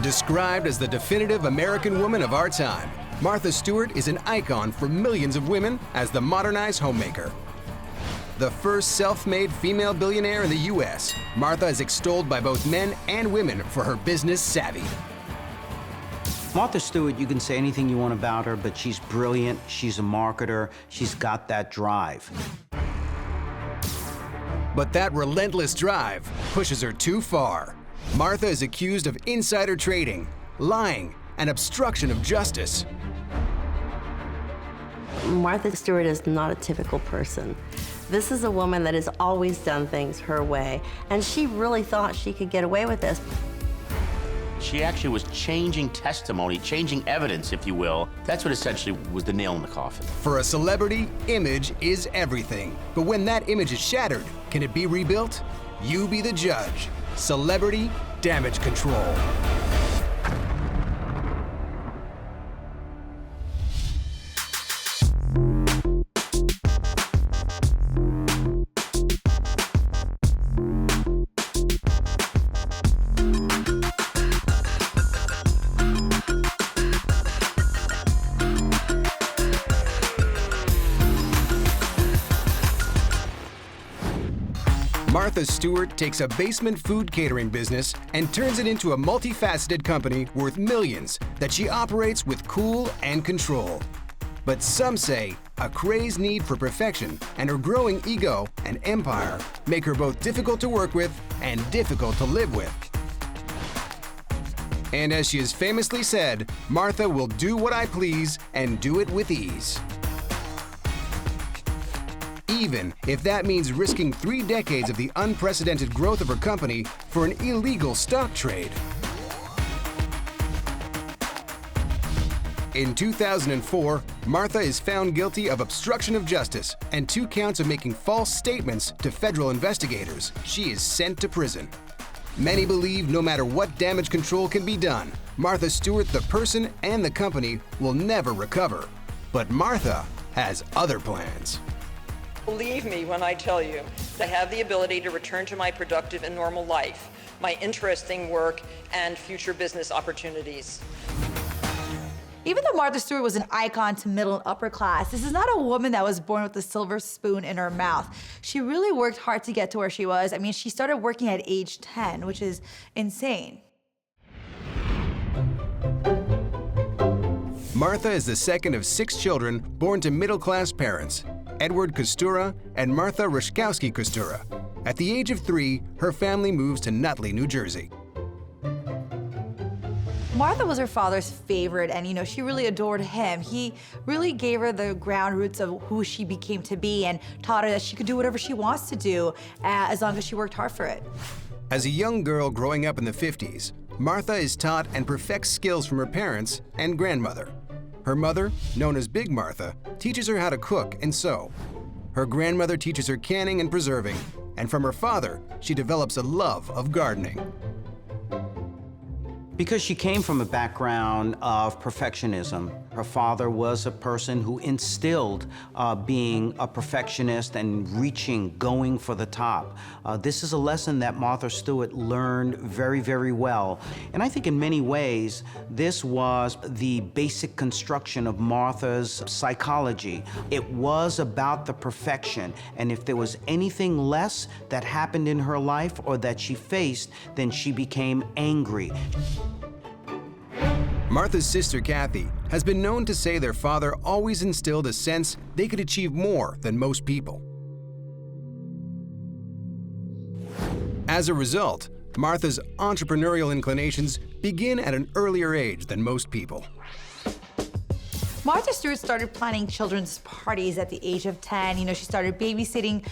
Described as the definitive American woman of our time, Martha Stewart is an icon for millions of women as the modernized homemaker. The first self-made female billionaire in the U.S., Martha is extolled by both men and women for her business savvy. Martha Stewart, you can say anything you want about her, but she's brilliant, she's a marketer, she's got that drive. But that relentless drive pushes her too far. Martha is accused of insider trading, lying, and obstruction of justice. Martha Stewart is not a typical person. This is a woman that has always done things her way, and she really thought she could get away with this. She actually was changing testimony, changing evidence, if you will. That's what essentially was the nail in the coffin. For a celebrity, image is everything. But when that image is shattered, can it be rebuilt? You be the judge. Celebrity damage control. Martha Stewart takes a basement food catering business and turns it into a multifaceted company worth millions that she operates with cool and control. But some say a crazed need for perfection and her growing ego and empire make her both difficult to work with and difficult to live with. And as she has famously said, Martha will do what I please and do it with ease. Even if that means risking 3 decades of the unprecedented growth of her company for an illegal stock trade. In 2004, Martha is found guilty of obstruction of justice and 2 counts of making false statements to federal investigators. She is sent to prison. Many believe no matter what damage control can be done, Martha Stewart, the person and the company, will never recover. But Martha has other plans. Believe me when I tell you, I have the ability to return to my productive and normal life, my interesting work, and future business opportunities. Even though Martha Stewart was an icon to middle and upper class, this is not a woman that was born with a silver spoon in her mouth. She really worked hard to get to where she was. I mean, she started working at age 10, which is insane. Martha is the second of 6 children born to middle-class parents, Edward Kostura and Martha Ruszkowski-Kostura. At the age of 3, her family moves to Nutley, New Jersey. Martha was her father's favorite, and she really adored him. He really gave her the ground roots of who she became to be and taught her that she could do whatever she wants to do as long as she worked hard for it. As a young girl growing up in the 50s, Martha is taught and perfects skills from her parents and grandmother. Her mother, known as Big Martha, teaches her how to cook and sew. Her grandmother teaches her canning and preserving, and from her father, she develops a love of gardening. Because she came from a background of perfectionism, her father was a person who instilled being a perfectionist and reaching, going for the top. This is a lesson that Martha Stewart learned very, very well. And I think in many ways, this was the basic construction of Martha's psychology. It was about the perfection. And if there was anything less that happened in her life or that she faced, then she became angry. Martha's sister, Kathy, has been known to say their father always instilled a sense they could achieve more than most people. As a result, Martha's entrepreneurial inclinations begin at an earlier age than most people. Martha Stewart started planning children's parties at the age of 10. She started babysitting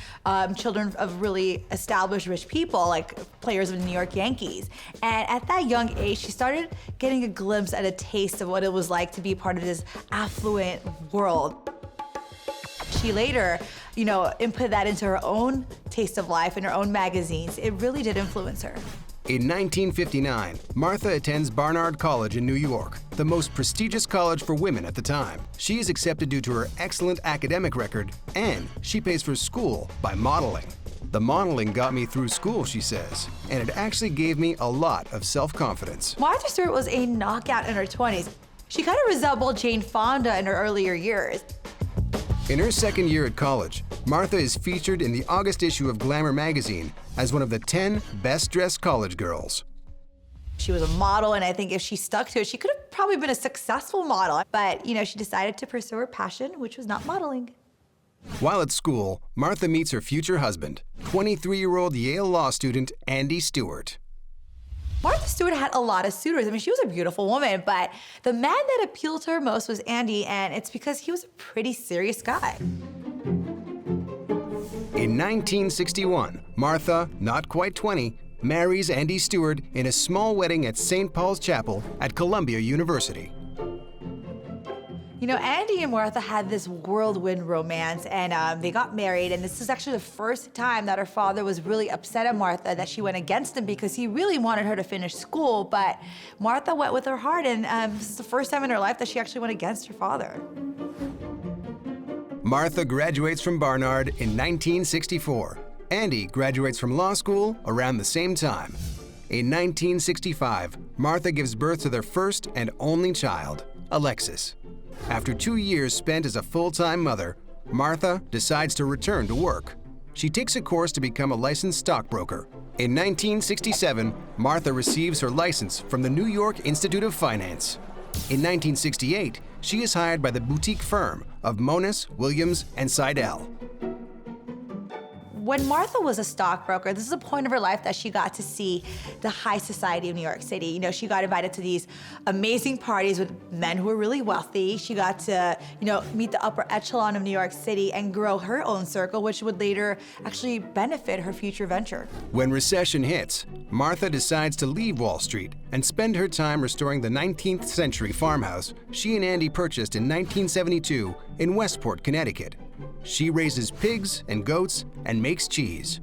children of really established rich people, like players of the New York Yankees. And at that young age, she started getting a glimpse at a taste of what it was like to be part of this affluent world. She later, input that into her own taste of life in her own magazines. It really did influence her. In 1959, Martha attends Barnard College in New York, the most prestigious college for women at the time. She is accepted due to her excellent academic record, and she pays for school by modeling. The modeling got me through school, she says, and it actually gave me a lot of self-confidence. Martha Stewart was a knockout in her 20s. She kind of resembled Jane Fonda in her earlier years. In her second year at college, Martha is featured in the August issue of Glamour magazine as one of the 10 best-dressed college girls. She was a model, and I think if she stuck to it, she could have probably been a successful model. But, she decided to pursue her passion, which was not modeling. While at school, Martha meets her future husband, 23-year-old Yale law student Andy Stewart. Martha Stewart had a lot of suitors. I mean, she was a beautiful woman, but the man that appealed to her most was Andy, and it's because he was a pretty serious guy. In 1961, Martha, not quite 20, marries Andy Stewart in a small wedding at St. Paul's Chapel at Columbia University. Andy and Martha had this whirlwind romance, and they got married, and this is actually the first time that her father was really upset at Martha that she went against him because he really wanted her to finish school, but Martha went with her heart, and this is the first time in her life that she actually went against her father. Martha graduates from Barnard in 1964. Andy graduates from law school around the same time. In 1965, Martha gives birth to their first and only child, Alexis. After 2 years spent as a full-time mother, Martha decides to return to work. She takes a course to become a licensed stockbroker. In 1967, Martha receives her license from the New York Institute of Finance. In 1968, she is hired by the boutique firm of Monis, Williams, and Seidel. When Martha was a stockbroker, this is a point of her life that she got to see the high society of New York City. She got invited to these amazing parties with men who were really wealthy. She got to, meet the upper echelon of New York City and grow her own circle, which would later actually benefit her future venture. When recession hits, Martha decides to leave Wall Street and spend her time restoring the 19th century farmhouse she and Andy purchased in 1972 in Westport, Connecticut. She raises pigs and goats and makes cheese.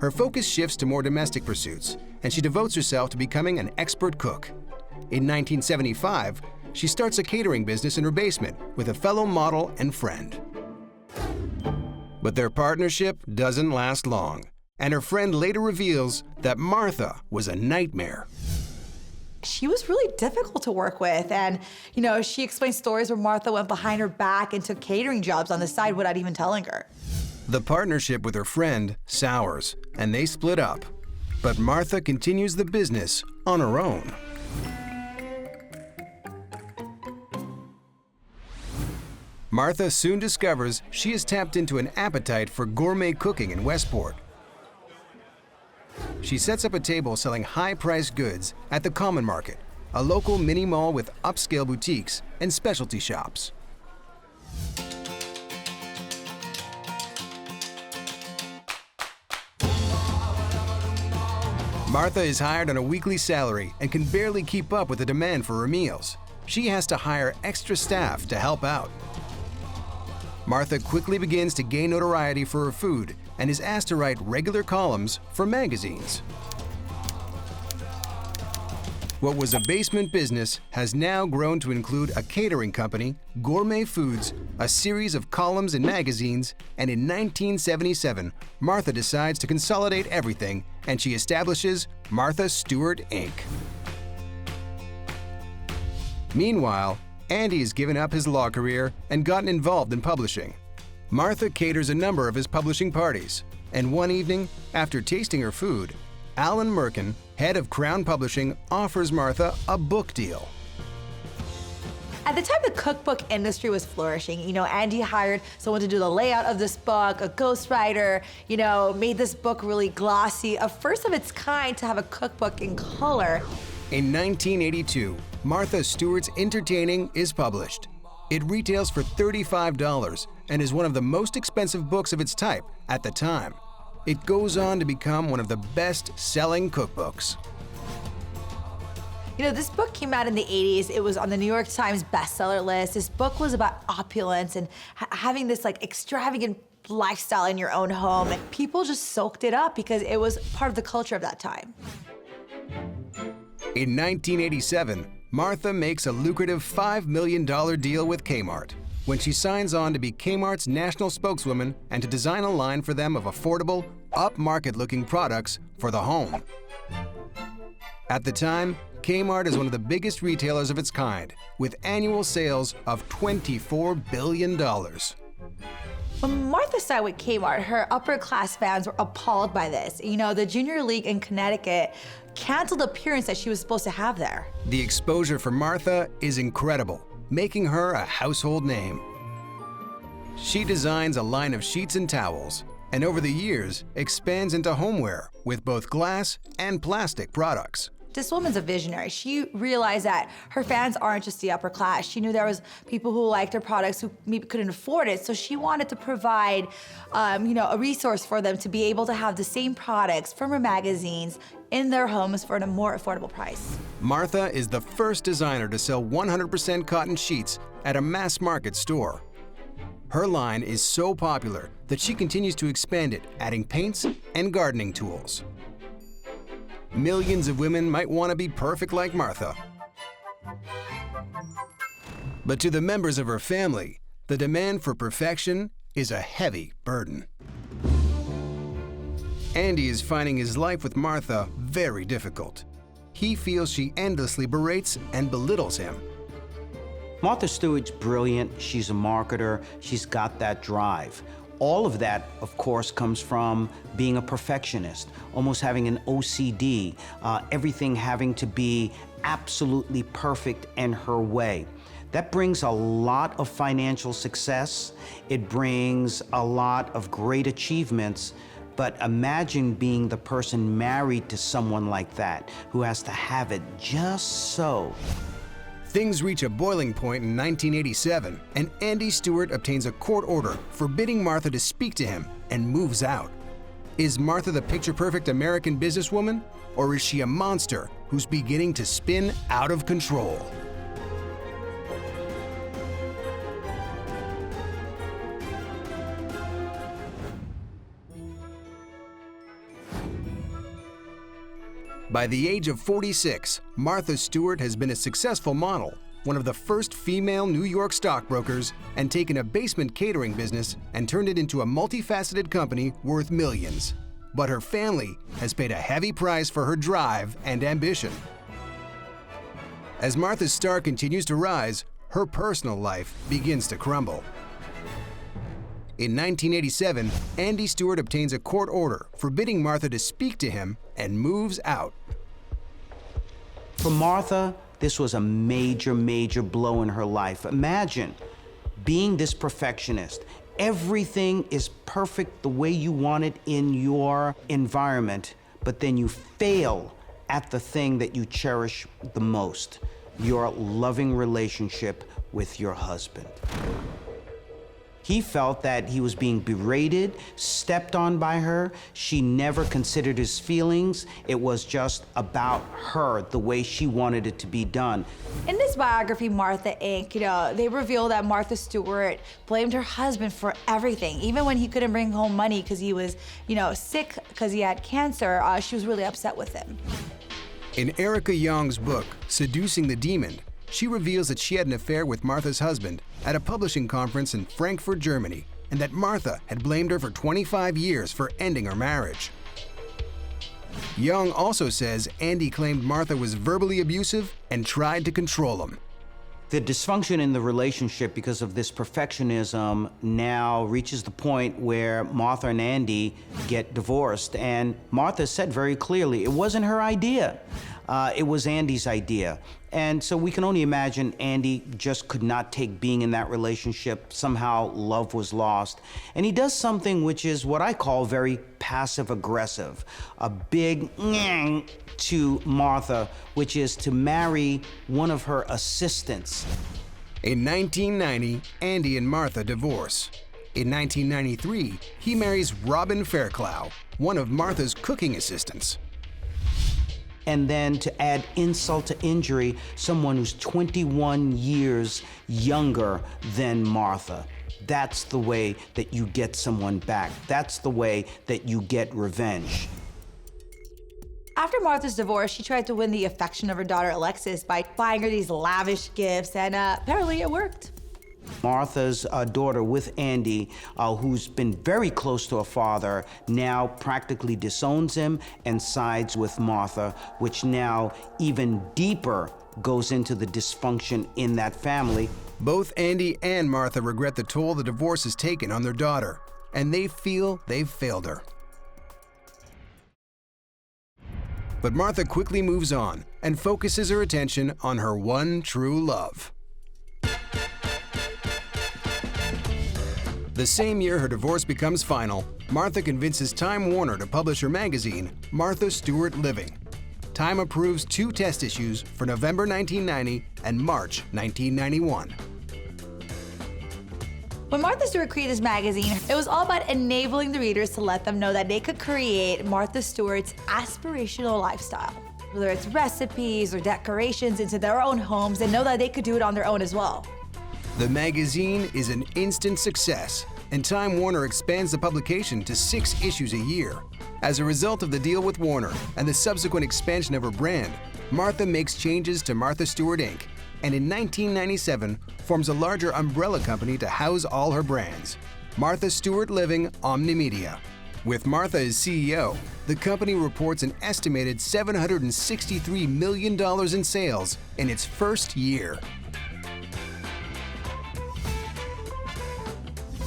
Her focus shifts to more domestic pursuits, and she devotes herself to becoming an expert cook. In 1975, she starts a catering business in her basement with a fellow model and friend. But their partnership doesn't last long, and her friend later reveals that Martha was a nightmare. She was really difficult to work with, and she explained stories where Martha went behind her back and took catering jobs on the side without even telling her. The partnership with her friend sours, and they split up. But Martha continues the business on her own. Martha soon discovers she has tapped into an appetite for gourmet cooking in Westport. She sets up a table selling high-priced goods at the Common Market, a local mini mall with upscale boutiques and specialty shops. Martha is hired on a weekly salary and can barely keep up with the demand for her meals. She has to hire extra staff to help out. Martha quickly begins to gain notoriety for her food and is asked to write regular columns for magazines. What was a basement business has now grown to include a catering company, gourmet foods, a series of columns in magazines, and in 1977, Martha decides to consolidate everything, and she establishes Martha Stewart, Inc. Meanwhile, Andy has given up his law career and gotten involved in publishing. Martha caters a number of his publishing parties, and one evening, after tasting her food, Alan Merkin, head of Crown Publishing, offers Martha a book deal. At the time, the cookbook industry was flourishing. Andy hired someone to do the layout of this book, a ghostwriter, made this book really glossy, a first of its kind to have a cookbook in color. In 1982, Martha Stewart's Entertaining is published. It retails for $35 and is one of the most expensive books of its type at the time. It goes on to become one of the best-selling cookbooks. This book came out in the 80s. It was on the New York Times bestseller list. This book was about opulence and having this extravagant lifestyle in your own home. And people just soaked it up because it was part of the culture of that time. In 1987, Martha makes a lucrative $5 million deal with Kmart when she signs on to be Kmart's national spokeswoman and to design a line for them of affordable, upmarket-looking products for the home. At the time, Kmart is one of the biggest retailers of its kind, with annual sales of $24 billion. When Martha started with Kmart, her upper-class fans were appalled by this. You know, the Junior League in Connecticut canceled the appearance that she was supposed to have there. The exposure for Martha is incredible, making her a household name. She designs a line of sheets and towels, and over the years expands into homeware with both glass and plastic products. This woman's a visionary. She realized that her fans aren't just the upper class. She knew there was people who liked her products who maybe couldn't afford it, so she wanted to provide, a resource for them to be able to have the same products from her magazines in their homes for a more affordable price. Martha is the first designer to sell 100% cotton sheets at a mass market store. Her line is so popular that she continues to expand it, adding paints and gardening tools. Millions of women might want to be perfect like Martha. But to the members of her family, the demand for perfection is a heavy burden. Andy is finding his life with Martha very difficult. He feels she endlessly berates and belittles him. Martha Stewart's brilliant. She's a marketer. She's got that drive. All of that, of course, comes from being a perfectionist, almost having an OCD, everything having to be absolutely perfect in her way. That brings a lot of financial success. It brings a lot of great achievements. But imagine being the person married to someone like that, who has to have it just so. Things reach a boiling point in 1987, and Andy Stewart obtains a court order forbidding Martha to speak to him and moves out. Is Martha the picture-perfect American businesswoman, or is she a monster who's beginning to spin out of control? By the age of 46, Martha Stewart has been a successful model, one of the first female New York stockbrokers, and taken a basement catering business and turned it into a multifaceted company worth millions. But her family has paid a heavy price for her drive and ambition. As Martha's star continues to rise, her personal life begins to crumble. In 1987, Andy Stewart obtains a court order forbidding Martha to speak to him and moves out. For Martha, this was a major, major blow in her life. Imagine being this perfectionist. Everything is perfect the way you want it in your environment, but then you fail at the thing that you cherish the most, your loving relationship with your husband. He felt that he was being berated, stepped on by her. She never considered his feelings. It was just about her, the way she wanted it to be done. In this biography, Martha Inc., they reveal that Martha Stewart blamed her husband for everything. Even when he couldn't bring home money because he was, sick because he had cancer, she was really upset with him. In Erica Young's book, Seducing the Demon, she reveals that she had an affair with Martha's husband at a publishing conference in Frankfurt, Germany, and that Martha had blamed her for 25 years for ending her marriage. Young also says Andy claimed Martha was verbally abusive and tried to control him. The dysfunction in the relationship because of this perfectionism now reaches the point where Martha and Andy get divorced. And Martha said very clearly, it wasn't her idea. It was Andy's idea. And so we can only imagine Andy just could not take being in that relationship. Somehow love was lost. And he does something which is what I call very passive-aggressive. A big nyang to Martha, which is to marry one of her assistants. In 1990, Andy and Martha divorce. In 1993, he marries Robin Fairclough, one of Martha's cooking assistants. And then to add insult to injury, someone who's 21 years younger than Martha. That's the way that you get someone back. That's the way that you get revenge. After Martha's divorce, she tried to win the affection of her daughter Alexis by buying her these lavish gifts, and apparently it worked. Martha's daughter with Andy, who's been very close to her father, now practically disowns him and sides with Martha, which now even deeper goes into the dysfunction in that family. Both Andy and Martha regret the toll the divorce has taken on their daughter, and they feel they've failed her. But Martha quickly moves on and focuses her attention on her one true love. The same year her divorce becomes final, Martha convinces Time Warner to publish her magazine, Martha Stewart Living. Time approves 2 test issues for November 1990 and March 1991. When Martha Stewart created this magazine, it was all about enabling the readers to let them know that they could create Martha Stewart's aspirational lifestyle. Whether it's recipes or decorations into their own homes, and know that they could do it on their own as well. The magazine is an instant success, and Time Warner expands the publication to 6 issues a year. As a result of the deal with Warner and the subsequent expansion of her brand, Martha makes changes to Martha Stewart Inc., and in 1997 forms a larger umbrella company to house all her brands, Martha Stewart Living Omnimedia. With Martha as CEO, the company reports an estimated $763 million in sales in its first year.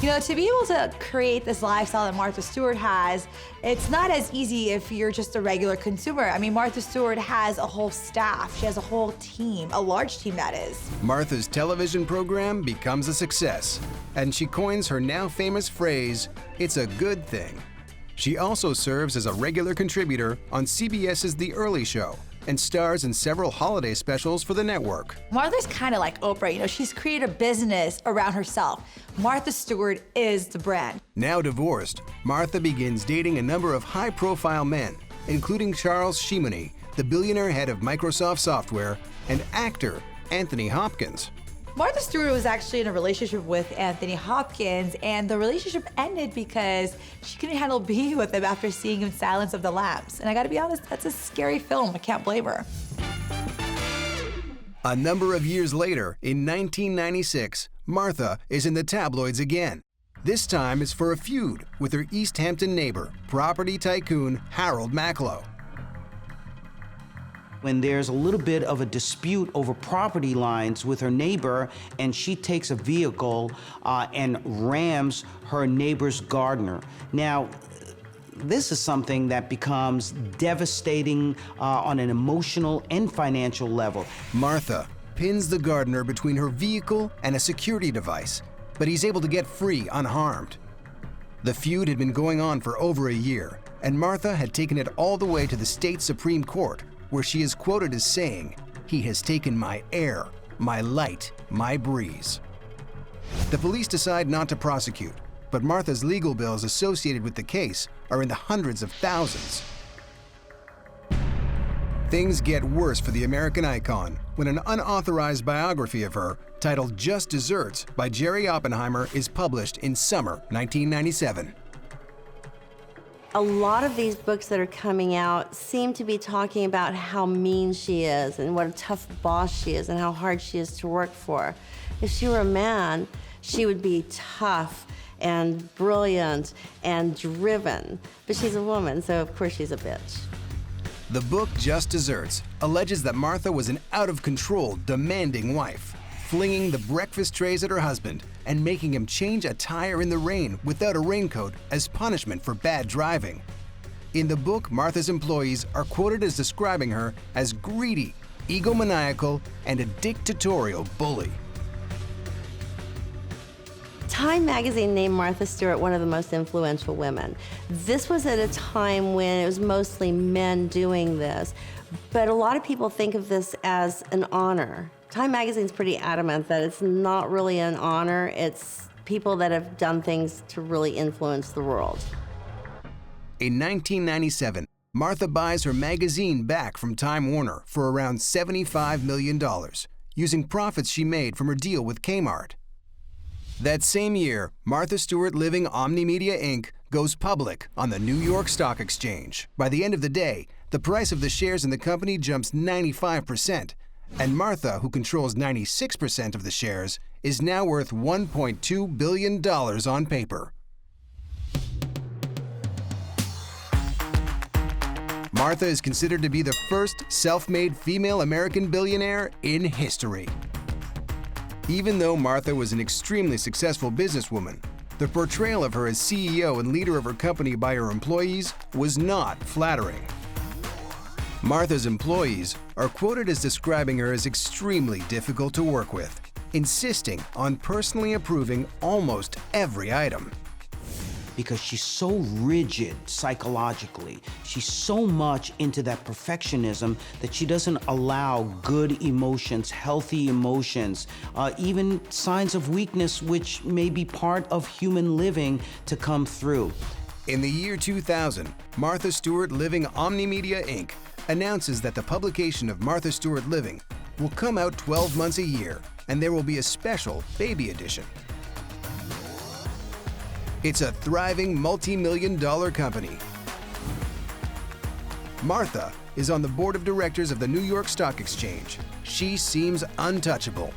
You know, to be able to create this lifestyle that Martha Stewart has, it's not as easy if you're just a regular consumer. I mean, Martha Stewart has a whole staff. She has a whole team, a large team that is. Martha's television program becomes a success, and she coins her now famous phrase, "It's a good thing." She also serves as a regular contributor on CBS's The Early Show and stars in several holiday specials for the network. Martha's kind of like Oprah, you know, she's created a business around herself. Martha Stewart is the brand. Now divorced, Martha begins dating a number of high-profile men, including Charles Shimony, the billionaire head of Microsoft Software, and actor Anthony Hopkins. Martha Stewart was actually in a relationship with Anthony Hopkins, and the relationship ended because she couldn't handle being with him after seeing him Silence of the Lambs. And I gotta be honest, that's a scary film. I can't blame her. A number of years later, in 1996, Martha is in the tabloids again. This time it's for a feud with her East Hampton neighbor, property tycoon Harold Macklow. When there's a little bit of a dispute over property lines with her neighbor, and she takes a vehicle and rams her neighbor's gardener. Now, this is something that becomes devastating on an emotional and financial level. Martha pins the gardener between her vehicle and a security device, but he's able to get free unharmed. The feud had been going on for over a year, and Martha had taken it all the way to the state Supreme Court, where she is quoted as saying, "He has taken my air, my light, my breeze." The police decide not to prosecute, but Martha's legal bills associated with the case are in the hundreds of thousands. Things get worse for the American icon when an unauthorized biography of her, titled Just Desserts by Jerry Oppenheimer, is published in summer 1997. A lot of these books that are coming out seem to be talking about how mean she is and what a tough boss she is and how hard she is to work for. If she were a man, she would be tough and brilliant and driven. But she's a woman, so of course she's a bitch. The book Just Desserts alleges that Martha was an out-of-control, demanding wife, flinging the breakfast trays at her husband and making him change a tire in the rain without a raincoat as punishment for bad driving. In the book, Martha's employees are quoted as describing her as greedy, egomaniacal, and a dictatorial bully. Time magazine named Martha Stewart one of the most influential women. This was at a time when it was mostly men doing this, but a lot of people think of this as an honor. Time magazine's pretty adamant that it's not really an honor, it's people that have done things to really influence the world. In 1997, Martha buys her magazine back from Time Warner for around $75 million, using profits she made from her deal with Kmart. That same year, Martha Stewart Living Omnimedia Inc. goes public on the New York Stock Exchange. By the end of the day, the price of the shares in the company jumps 95%, and Martha, who controls 96% of the shares, is now worth $1.2 billion on paper. Martha is considered to be the first self-made female American billionaire in history. Even though Martha was an extremely successful businesswoman, the portrayal of her as CEO and leader of her company by her employees was not flattering. Martha's employees are quoted as describing her as extremely difficult to work with, insisting on personally approving almost every item. Because she's so rigid psychologically. She's so much into that perfectionism that she doesn't allow good emotions, healthy emotions, even signs of weakness, which may be part of human living, to come through. In the year 2000, Martha Stewart Living Omnimedia, Inc. announces that the publication of Martha Stewart Living will come out 12 months a year, and there will be a special baby edition. It's a thriving multi-million-dollar company. Martha is on the board of directors of the New York Stock Exchange. She seems untouchable,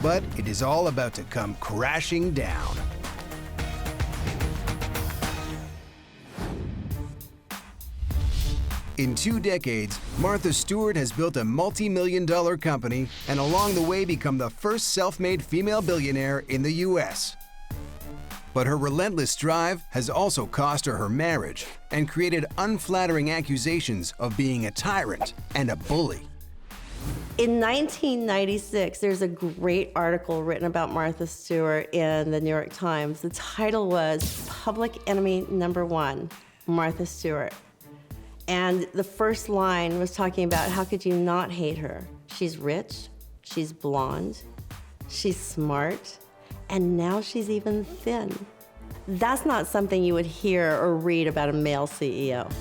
but it is all about to come crashing down. In 2 decades, Martha Stewart has built a multi-million-dollar company and along the way become the first self-made female billionaire in the U.S. But her relentless drive has also cost her her marriage and created unflattering accusations of being a tyrant and a bully. In 1996, there's a great article written about Martha Stewart in the New York Times. The title was Public Enemy Number 1, Martha Stewart. And the first line was talking about how could you not hate her? She's rich, she's blonde, she's smart, and now she's even thin. That's not something you would hear or read about a male CEO.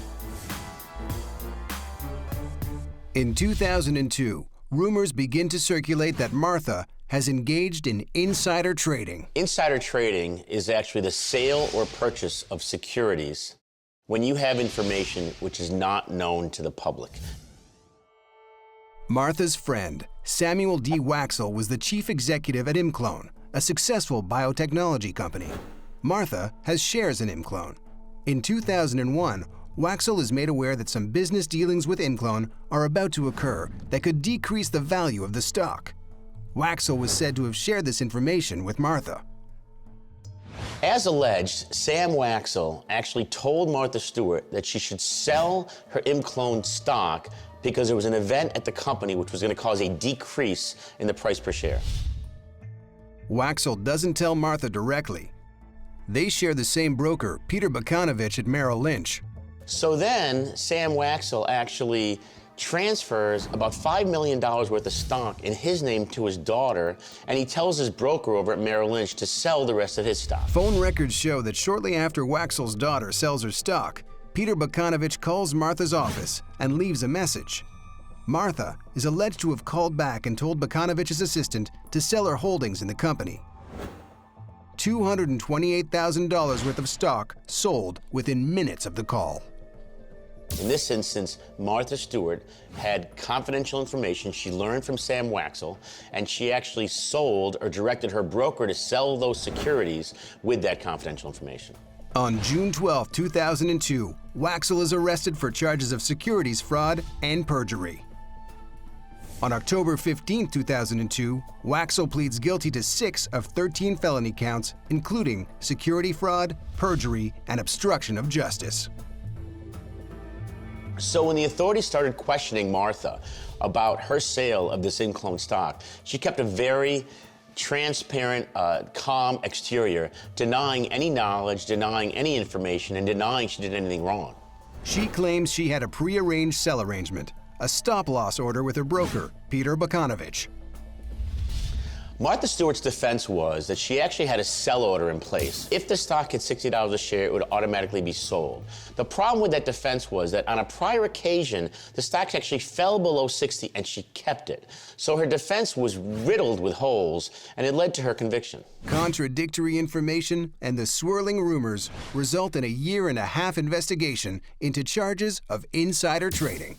In 2002, rumors begin to circulate that Martha has engaged in insider trading. Insider trading is actually the sale or purchase of securities when you have information which is not known to the public. Martha's friend, Samuel D. Waxel, was the chief executive at ImClone, a successful biotechnology company. Martha has shares in ImClone. In 2001, Waxel is made aware that some business dealings with ImClone are about to occur that could decrease the value of the stock. Waxel was said to have shared this information with Martha. As alleged, Sam Waxel actually told Martha Stewart that she should sell her ImClone stock because there was an event at the company which was going to cause a decrease in the price per share. Waxel doesn't tell Martha directly. They share the same broker, Peter Bakanovich at Merrill Lynch. So then, Sam Waxel actually transfers about $5 million worth of stock in his name to his daughter, and he tells his broker over at Merrill Lynch to sell the rest of his stock. Phone records show that shortly after Waxel's daughter sells her stock, Peter Bakanovich calls Martha's office and leaves a message. Martha is alleged to have called back and told Bakanovich's assistant to sell her holdings in the company. $228,000 worth of stock sold within minutes of the call. In this instance, Martha Stewart had confidential information she learned from Sam Waxel, and she actually sold or directed her broker to sell those securities with that confidential information. On June 12, 2002, Waxel is arrested for charges of securities fraud and perjury. On October 15, 2002, Waxel pleads guilty to 6 of 13 felony counts, including security fraud, perjury, and obstruction of justice. So when the authorities started questioning Martha about her sale of this ImClone stock, she kept a very transparent, calm exterior, denying any knowledge, denying any information, and denying she did anything wrong. She claims she had a prearranged sell arrangement, a stop-loss order with her broker, Peter Bakanovich. Martha Stewart's defense was that she actually had a sell order in place. If the stock hit $60 a share, it would automatically be sold. The problem with that defense was that on a prior occasion, the stock actually fell below 60 and she kept it. So her defense was riddled with holes, and it led to her conviction. Contradictory information and the swirling rumors result in a 1.5-year investigation into charges of insider trading.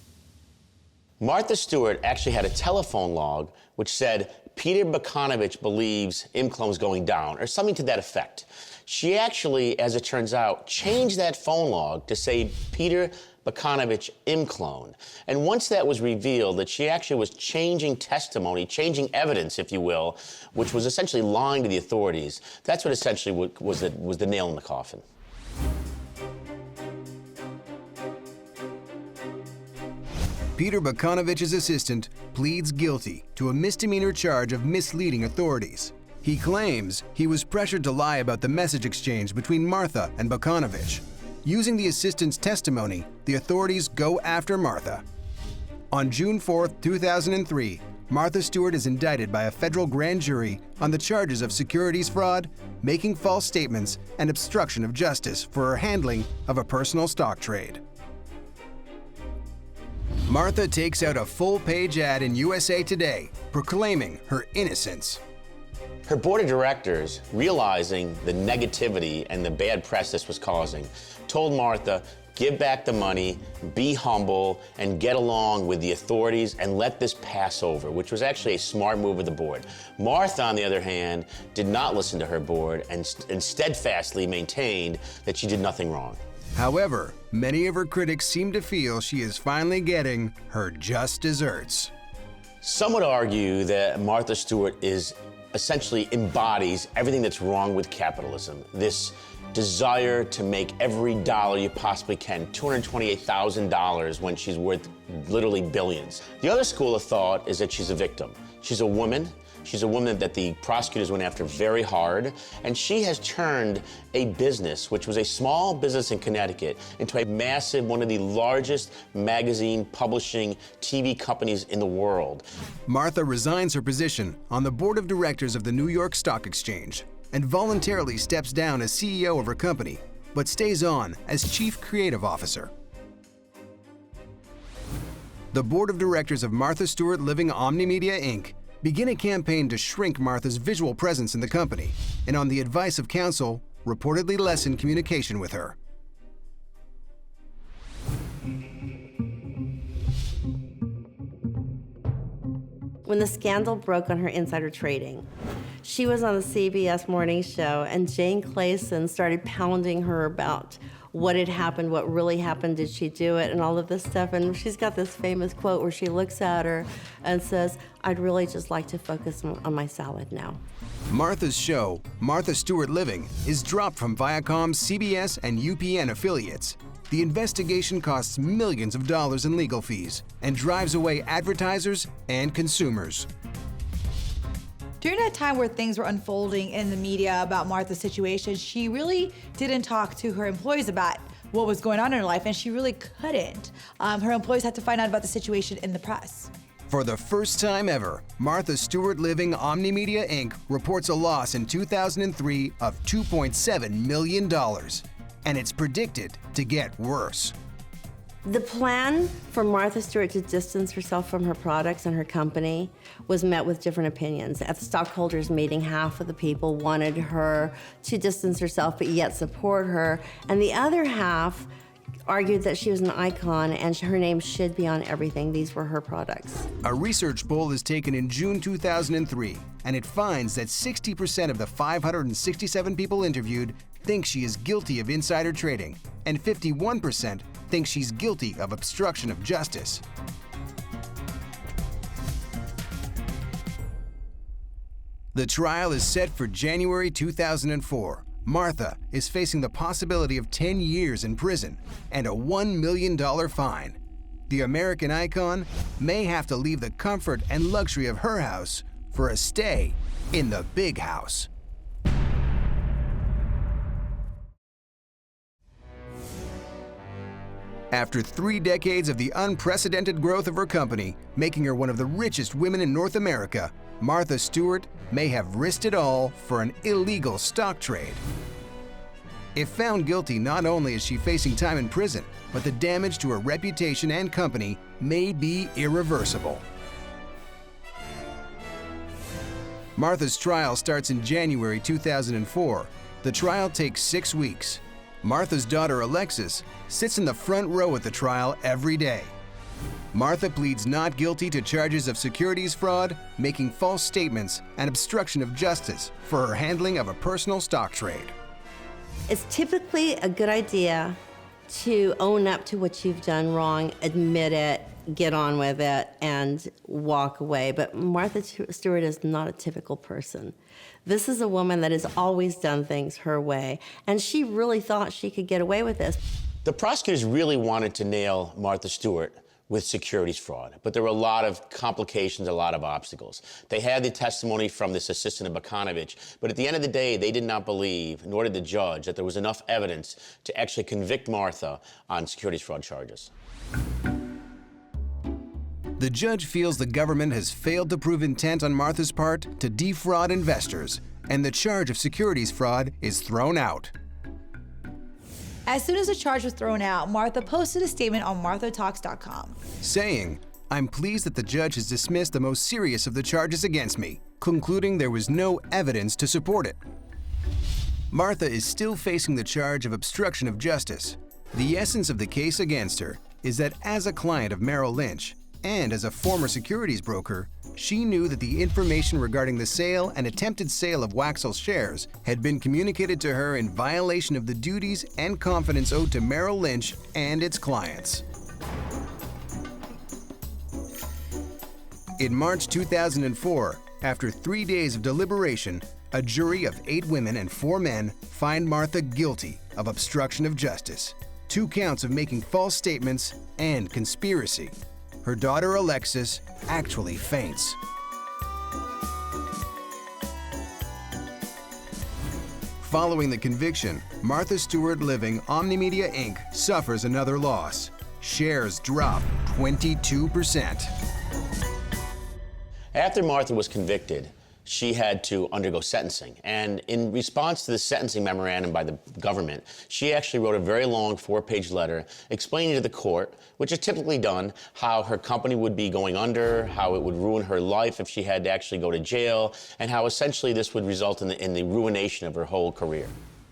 Martha Stewart actually had a telephone log which said Peter Bakanovich believes ImClone's going down, or something to that effect. She actually, as it turns out, changed that phone log to say Peter Bakanovich ImClone. And once that was revealed, that she actually was changing testimony, changing evidence, if you will, which was essentially lying to the authorities, that's what essentially was the nail in the coffin. Peter Bakanovich's assistant pleads guilty to a misdemeanor charge of misleading authorities. He claims he was pressured to lie about the message exchange between Martha and Bakanovich. Using the assistant's testimony, the authorities go after Martha. On June 4, 2003, Martha Stewart is indicted by a federal grand jury on the charges of securities fraud, making false statements, and obstruction of justice for her handling of a personal stock trade. Martha takes out a full-page ad in USA Today proclaiming her innocence. Her board of directors, realizing the negativity and the bad press this was causing, told Martha, give back the money, be humble, and get along with the authorities and let this pass over, which was actually a smart move of the board. Martha, on the other hand, did not listen to her board and steadfastly maintained that she did nothing wrong. However, many of her critics seem to feel she is finally getting her just desserts. Some would argue that Martha Stewart essentially embodies everything that's wrong with capitalism. This desire to make every dollar you possibly can, $228,000 when she's worth literally billions. The other school of thought is that she's a victim. She's a woman. She's a woman that the prosecutors went after very hard, and she has turned a business, which was a small business in Connecticut, into a massive, one of the largest magazine publishing TV companies in the world. Martha resigns her position on the board of directors of the New York Stock Exchange and voluntarily steps down as CEO of her company, but stays on as Chief Creative Officer. The board of directors of Martha Stewart Living Omnimedia, Inc. begin a campaign to shrink Martha's visual presence in the company, and on the advice of counsel, reportedly lessen communication with her. When the scandal broke on her insider trading, she was on the CBS morning show, and Jane Clayson started pounding her about what had happened, what really happened, did she do it, and all of this stuff. And she's got this famous quote where she looks at her and says, I'd really just like to focus on my salad now. Martha's show, Martha Stewart Living, is dropped from Viacom's CBS and UPN affiliates. The investigation costs millions of dollars in legal fees and drives away advertisers and consumers. During that time where things were unfolding in the media about Martha's situation, she really didn't talk to her employees about what was going on in her life, and she really couldn't. Her employees had to find out about the situation in the press. For the first time ever, Martha Stewart Living Omnimedia, Inc. reports a loss in 2003 of $2.7 million, and it's predicted to get worse. The plan for Martha Stewart to distance herself from her products and her company was met with different opinions. At the stockholders meeting, half of the people wanted her to distance herself but yet support her, and the other half argued that she was an icon and her name should be on everything. These were her products. A research poll is taken in June 2003, and it finds that 60% of the 567 people interviewed think she is guilty of insider trading, and 51% think she's guilty of obstruction of justice. The trial is set for January 2004. Martha is facing the possibility of 10 years in prison and a $1 million fine. The American icon may have to leave the comfort and luxury of her house for a stay in the big house. After 3 decades of the unprecedented growth of her company, making her one of the richest women in North America, Martha Stewart may have risked it all for an illegal stock trade. If found guilty, not only is she facing time in prison, but the damage to her reputation and company may be irreversible. Martha's trial starts in January 2004. The trial takes 6 weeks. Martha's daughter, Alexis, sits in the front row at the trial every day. Martha pleads not guilty to charges of securities fraud, making false statements, and obstruction of justice for her handling of a personal stock trade. It's typically a good idea to own up to what you've done wrong, admit it, get on with it, and walk away. But Martha Stewart is not a typical person. This is a woman that has always done things her way, and she really thought she could get away with this. The prosecutors really wanted to nail Martha Stewart with securities fraud, but there were a lot of complications, a lot of obstacles. They had the testimony from this assistant of Bakanovich, but at the end of the day, they did not believe, nor did the judge, that there was enough evidence to actually convict Martha on securities fraud charges. The judge feels the government has failed to prove intent on Martha's part to defraud investors, and the charge of securities fraud is thrown out. As soon as the charge was thrown out, Martha posted a statement on marthatalks.com. saying, "I'm pleased that the judge has dismissed the most serious of the charges against me, concluding there was no evidence to support it." Martha is still facing the charge of obstruction of justice. The essence of the case against her is that as a client of Merrill Lynch and as a former securities broker, she knew that the information regarding the sale and attempted sale of Waxell's shares had been communicated to her in violation of the duties and confidence owed to Merrill Lynch and its clients. In March 2004, after 3 days of deliberation, a jury of 8 women and 4 men find Martha guilty of obstruction of justice, 2 counts of making false statements, and conspiracy. Her daughter Alexis actually faints. Following the conviction, Martha Stewart Living Omnimedia Inc. suffers another loss. Shares drop 22%. After Martha was convicted, she had to undergo sentencing. And in response to the sentencing memorandum by the government, she actually wrote a very long 4-page letter explaining to the court, which is typically done, how her company would be going under, how it would ruin her life if she had to actually go to jail, and how essentially this would result in the ruination of her whole career.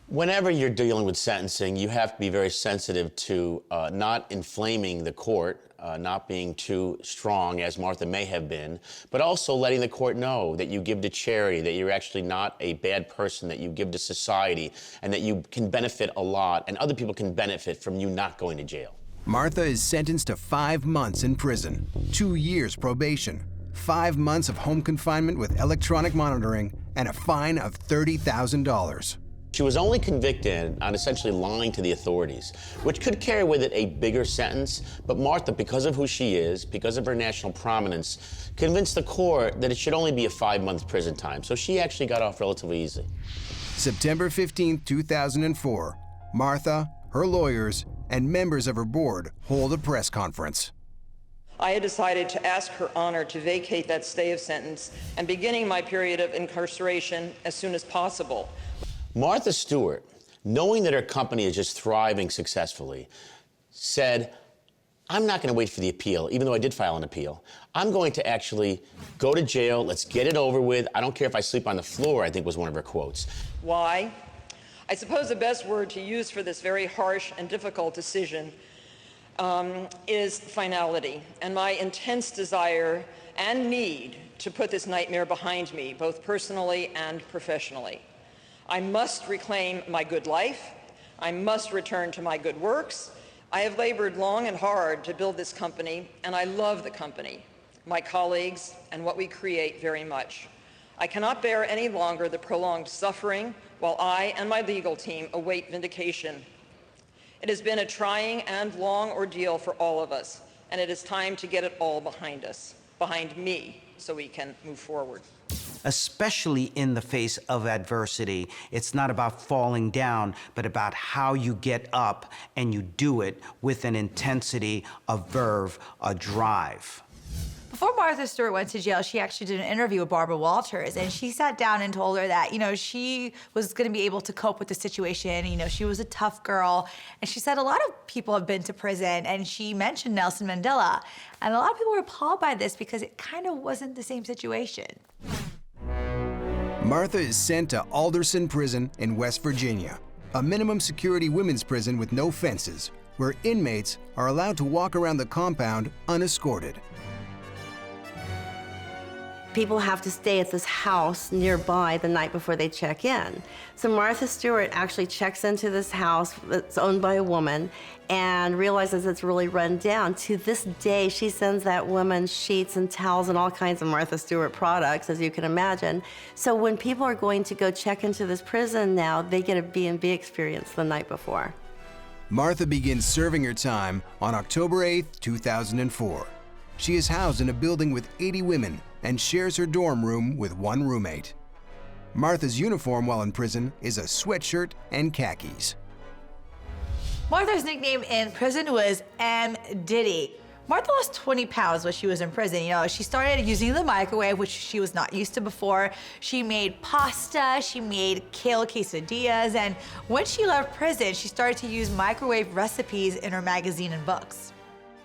Whenever you're dealing with sentencing, you have to be very sensitive to not inflaming the court, not being too strong, as Martha may have been, but also letting the court know that you give to charity, that you're actually not a bad person, that you give to society, and that you can benefit a lot, and other people can benefit from you not going to jail. Martha is sentenced to 5 months in prison, 2 years probation, 5 months of home confinement with electronic monitoring, and a fine of $30,000. She was only convicted on essentially lying to the authorities, which could carry with it a bigger sentence, but Martha, because of who she is, because of her national prominence, convinced the court that it should only be a 5-month prison time, so she actually got off relatively easy. September 15, 2004, Martha, her lawyers, and members of her board hold a press conference. I had decided to ask Her Honor to vacate that stay of sentence and beginning my period of incarceration as soon as possible. Martha Stewart, knowing that her company is just thriving successfully, said, I'm not going to wait for the appeal, even though I did file an appeal. I'm going to actually go to jail. Let's get it over with. I don't care if I sleep on the floor, I think was one of her quotes. Why? I suppose the best word to use for this very harsh and difficult decision is finality, and my intense desire and need to put this nightmare behind me, both personally and professionally. I must reclaim my good life. I must return to my good works. I have labored long and hard to build this company, and I love the company, my colleagues, and what we create very much. I cannot bear any longer the prolonged suffering while I and my legal team await vindication. It has been a trying and long ordeal for all of us, and it is time to get it all behind us, behind me, so we can move forward. Especially in the face of adversity. It's not about falling down, but about how you get up and you do it with an intensity, a verve, a drive. Before Martha Stewart went to jail, she actually did an interview with Barbara Walters, and she sat down and told her that, she was going to be able to cope with the situation. She was a tough girl. And she said a lot of people have been to prison, and she mentioned Nelson Mandela. And a lot of people were appalled by this because it kind of wasn't the same situation. Martha is sent to Alderson Prison in West Virginia, a minimum security women's prison with no fences, where inmates are allowed to walk around the compound unescorted. People have to stay at this house nearby the night before they check in. So Martha Stewart actually checks into this house that's owned by a woman and realizes it's really run down. To this day, she sends that woman sheets and towels and all kinds of Martha Stewart products, as you can imagine. So when people are going to go check into this prison now, they get a B&B experience the night before. Martha begins serving her time on October 8, 2004. She is housed in a building with 80 women and shares her dorm room with one roommate. Martha's uniform while in prison is a sweatshirt and khakis. Martha's nickname in prison was M. Diddy. Martha lost 20 pounds when she was in prison. You know, she started using the microwave, which she was not used to before. She made pasta, she made kale quesadillas, and when she left prison, she started to use microwave recipes in her magazine and books.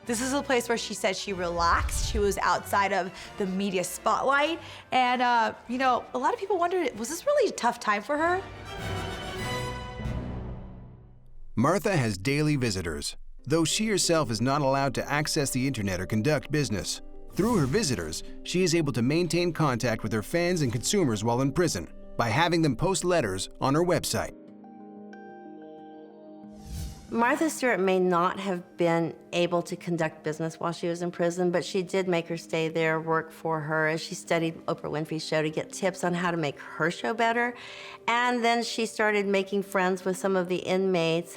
This is a place where she said she relaxed. She was outside of the media spotlight. And, you know, a lot of people wondered, was this really a tough time for her? Martha has daily visitors, though she herself is not allowed to access the internet or conduct business. Through her visitors, she is able to maintain contact with her fans and consumers while in prison by having them post letters on her website. Martha Stewart may not have been able to conduct business while she was in prison, but she did make her stay there, work for her, as she studied Oprah Winfrey's show to get tips on how to make her show better. And then she started making friends with some of the inmates.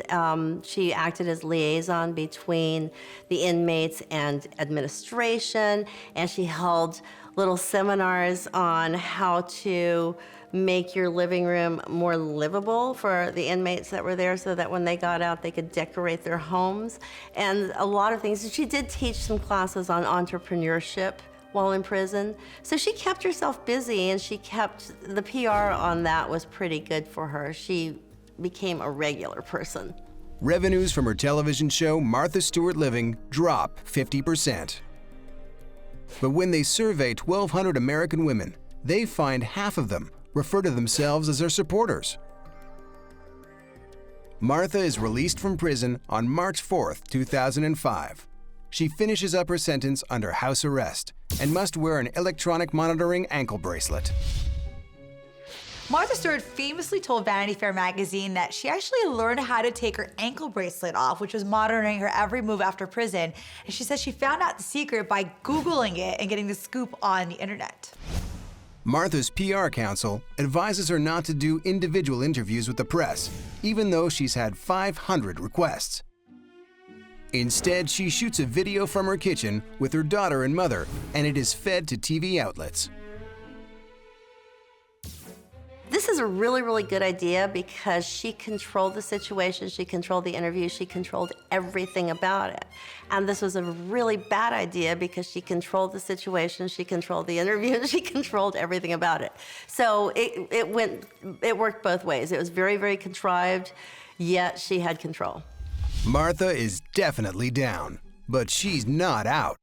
She acted as liaison between the inmates and administration, and she held little seminars on how to make your living room more livable for the inmates that were there so that when they got out, they could decorate their homes. And a lot of things. She did teach some classes on entrepreneurship while in prison. So she kept herself busy, and she kept, the PR on that was pretty good for her. She became a regular person. Revenues from her television show, Martha Stewart Living, drop 50%. But when they survey 1,200 American women, they find half of them refer to themselves as her supporters. Martha is released from prison on March 4, 2005. She finishes up her sentence under house arrest and must wear an electronic monitoring ankle bracelet. Martha Stewart famously told Vanity Fair magazine that she actually learned how to take her ankle bracelet off, which was monitoring her every move after prison. And she said she found out the secret by Googling it and getting the scoop on the internet. Martha's PR counsel advises her not to do individual interviews with the press, even though she's had 500 requests. Instead, she shoots a video from her kitchen with her daughter and mother, and it is fed to TV outlets. This is a really, really good idea because she controlled the situation, she controlled the interview, she controlled everything about it. And this was a really bad idea because she controlled the situation, she controlled the interview, and she controlled everything about it. So it worked both ways. It was very, very contrived, yet she had control. Martha is definitely down, but she's not out.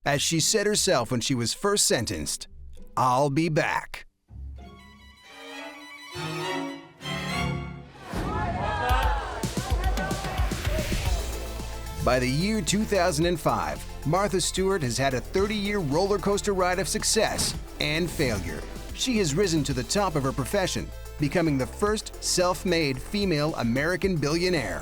As she said herself when she was first sentenced, "I'll be back." By the year 2005, Martha Stewart has had a 30-year roller coaster ride of success and failure. She has risen to the top of her profession, becoming the first self-made female American billionaire.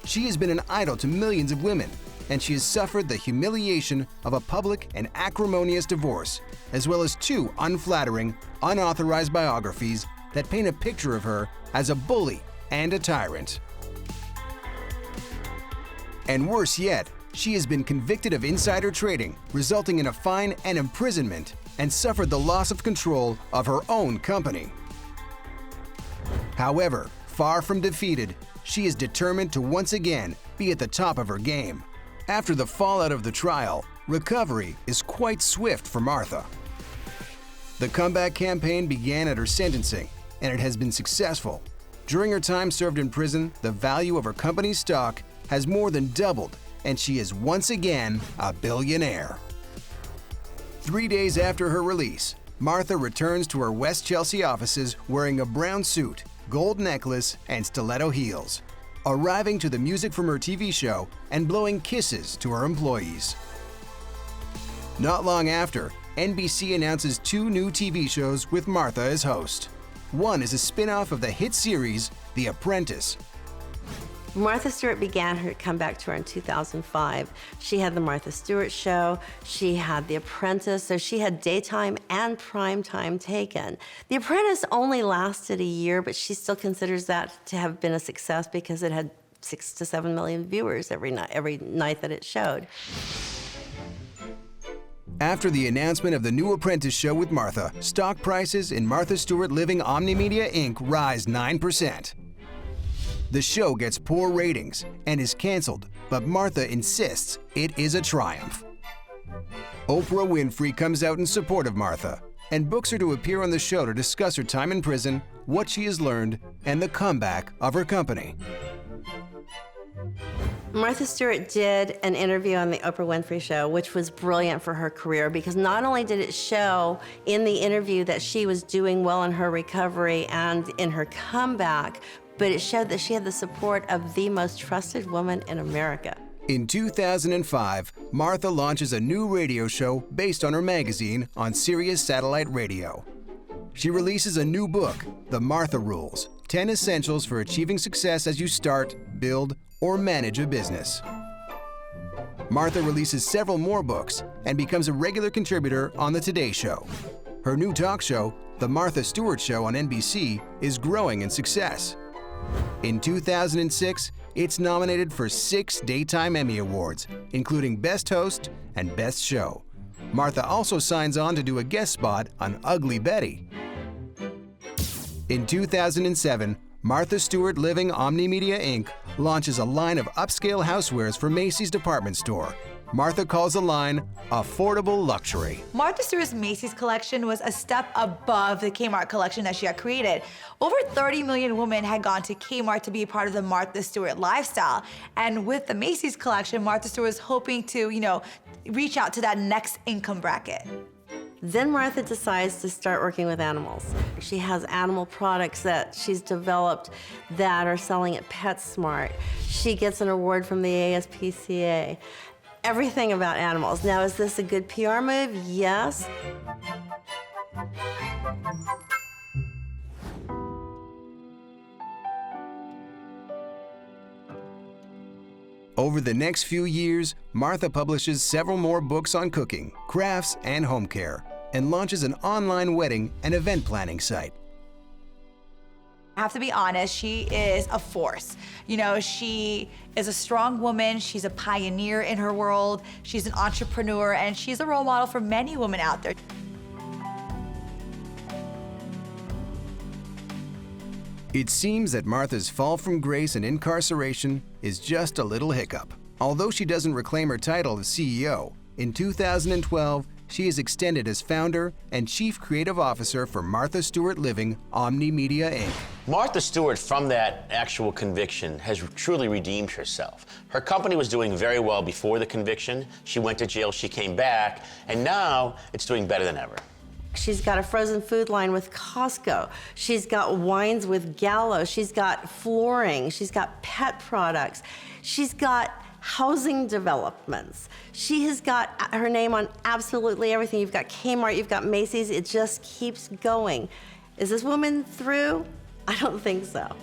She has been an idol to millions of women, and she has suffered the humiliation of a public and acrimonious divorce, as well as 2 unflattering, unauthorized biographies that paint a picture of her as a bully and a tyrant. And worse yet, she has been convicted of insider trading, resulting in a fine and imprisonment, and suffered the loss of control of her own company. However, far from defeated, she is determined to once again be at the top of her game. After the fallout of the trial, recovery is quite swift for Martha. The comeback campaign began at her sentencing, and it has been successful. During her time served in prison, the value of her company's stock has more than doubled, and she is once again a billionaire. 3 days after her release, Martha returns to her West Chelsea offices wearing a brown suit, gold necklace, and stiletto heels. arriving to the music from her TV show and blowing kisses to her employees. Not long after, NBC announces 2 new TV shows with Martha as host. One is a spin-off of the hit series, The Apprentice. Martha Stewart began her comeback tour in 2005. She had the Martha Stewart Show, she had The Apprentice, so she had daytime and primetime taken. The Apprentice only lasted a year, but she still considers that to have been a success because it had 6 to 7 million viewers every night that it showed. After the announcement of the new Apprentice show with Martha, stock prices in Martha Stewart Living Omnimedia Inc. rise 9%. The show gets poor ratings and is canceled, but Martha insists it is a triumph. Oprah Winfrey comes out in support of Martha and books her to appear on the show to discuss her time in prison, what she has learned, and the comeback of her company. Martha Stewart did an interview on the Oprah Winfrey Show, which was brilliant for her career because not only did it show in the interview that she was doing well in her recovery and in her comeback, but it showed that she had the support of the most trusted woman in America. In 2005, Martha launches a new radio show based on her magazine on Sirius Satellite Radio. She releases a new book, The Martha Rules: 10 Essentials for Achieving Success as You Start, Build, or Manage a Business. Martha releases several more books and becomes a regular contributor on The Today Show. Her new talk show, The Martha Stewart Show on NBC, is growing in success. In 2006, it's nominated for 6 Daytime Emmy Awards, including Best Host and Best Show. Martha also signs on to do a guest spot on Ugly Betty. In 2007, Martha Stewart Living Omnimedia Inc. launches a line of upscale housewares for Macy's department store. Martha calls the line affordable luxury. Martha Stewart's Macy's collection was a step above the Kmart collection that she had created. Over 30 million women had gone to Kmart to be a part of the Martha Stewart lifestyle. And with the Macy's collection, Martha Stewart was hoping to, reach out to that next income bracket. Then Martha decides to start working with animals. She has animal products that she's developed that are selling at PetSmart. She gets an award from the ASPCA. Everything about animals. Now, is this a good PR move? Yes. Over the next few years, Martha publishes several more books on cooking, crafts, and home care, and launches an online wedding and event planning site. I have to be honest, she is a force. She is a strong woman, she's a pioneer in her world, she's an entrepreneur, and she's a role model for many women out there. It seems that Martha's fall from grace and incarceration is just a little hiccup. Although she doesn't reclaim her title as CEO, in 2012, she is extended as founder and chief creative officer for Martha Stewart Living Omnimedia Inc. Martha Stewart, from that actual conviction, has truly redeemed herself. Her company was doing very well before the conviction. She went to jail, she came back, and now it's doing better than ever. She's got a frozen food line with Costco. She's got wines with Gallo. She's got flooring. She's got pet products. She's got housing developments. She has got her name on absolutely everything. You've got Kmart, you've got Macy's. It just keeps going. Is this woman through? I don't think so.